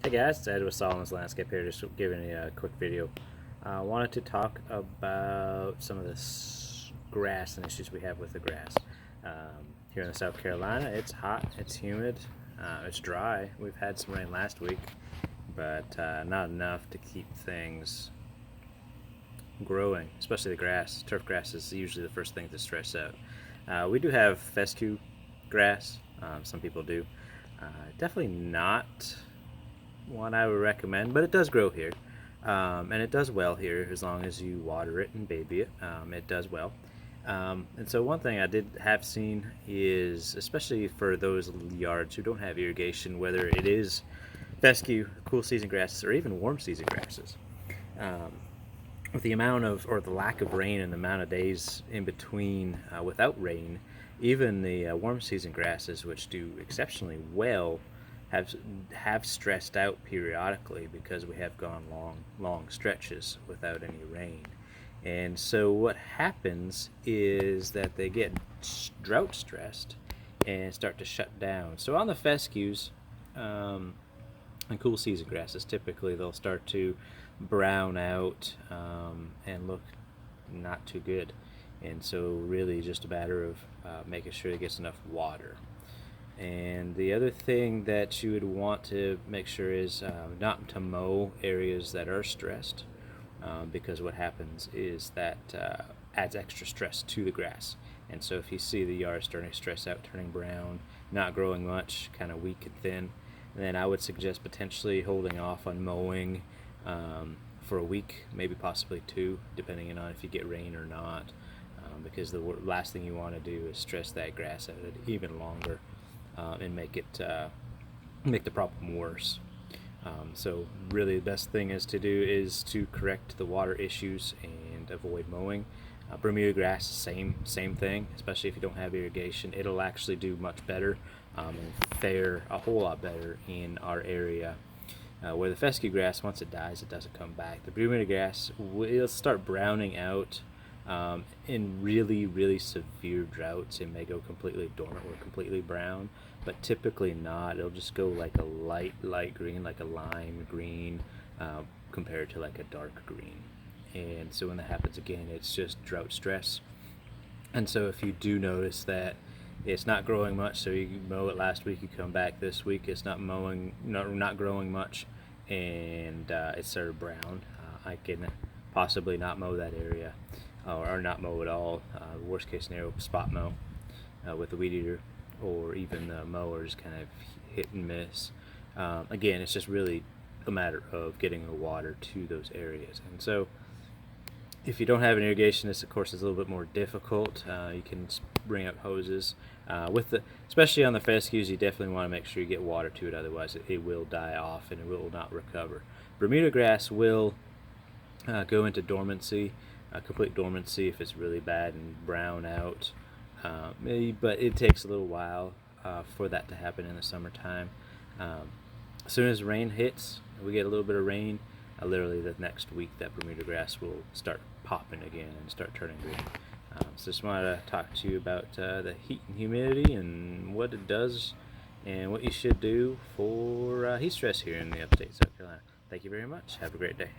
Hey guys, it's Ed with Solomon's Landscape here, just giving you a quick video. I wanted to talk about some of this grass and issues we have with the grass. Here in South Carolina, it's hot, it's humid, it's dry. We've had some rain last week, but not enough to keep things growing, especially the grass. Turf grass is usually the first thing to stress out. We do have fescue grass, some people do. Definitely not one I would recommend, but it does grow here, and it does well here as long as you water it and baby it. It does well. And so one thing I have seen is, especially for those yards who don't have irrigation, whether it is fescue, cool season grasses, or even warm season grasses, with the amount of, or the lack of rain and the amount of days in between without rain, even the warm season grasses, which do exceptionally well, have stressed out periodically because we have gone long stretches without any rain. And so what happens is that they get drought stressed and start to shut down. So on the fescues and cool season grasses, typically they'll start to brown out and look not too good. And so really just a matter of making sure it gets enough water. And the other thing that you would want to make sure is not to mow areas that are stressed, because what happens is that adds extra stress to the grass. And so if you see the yard starting to stress out, turning brown, not growing much, kind of weak and thin, then I would suggest potentially holding off on mowing for a week, maybe possibly two, depending on if you get rain or not, because the last thing you want to do is stress that grass out even longer. And make the problem worse. So really the best thing is to correct the water issues and avoid mowing. Bermuda grass, same thing, especially if you don't have irrigation. It'll actually do much better and fare a whole lot better in our area. Where the fescue grass, once it dies, it doesn't come back. The Bermuda grass will start browning out in really severe droughts. It may go completely dormant or completely brown, but typically not. It'll just go like a light green, like a lime green, compared to like a dark green. And so when that happens again, it's just drought stress. And so if you do notice that it's not growing much, so you mow it last week, you come back this week, it's not growing much, and it's sort of brown, I can possibly not mow that area, or not mow at all. Worst case scenario, spot mow with a weed eater, or even the mowers kind of hit and miss. Again, it's just really a matter of getting the water to those areas. And so if you don't have an irrigation, this of course is a little bit more difficult. You can bring up hoses. Especially on the fescues, you definitely want to make sure you get water to it, otherwise it will die off and it will not recover. Bermuda grass will go into dormancy, complete dormancy, if it's really bad and brown out. But it takes a little while for that to happen in the summertime. As soon as rain hits, we get a little bit of rain, literally the next week that Bermuda grass will start popping again and start turning green. So just wanted to talk to you about the heat and humidity and what it does and what you should do for heat stress here in the upstate South Carolina. Thank you very much. Have a great day.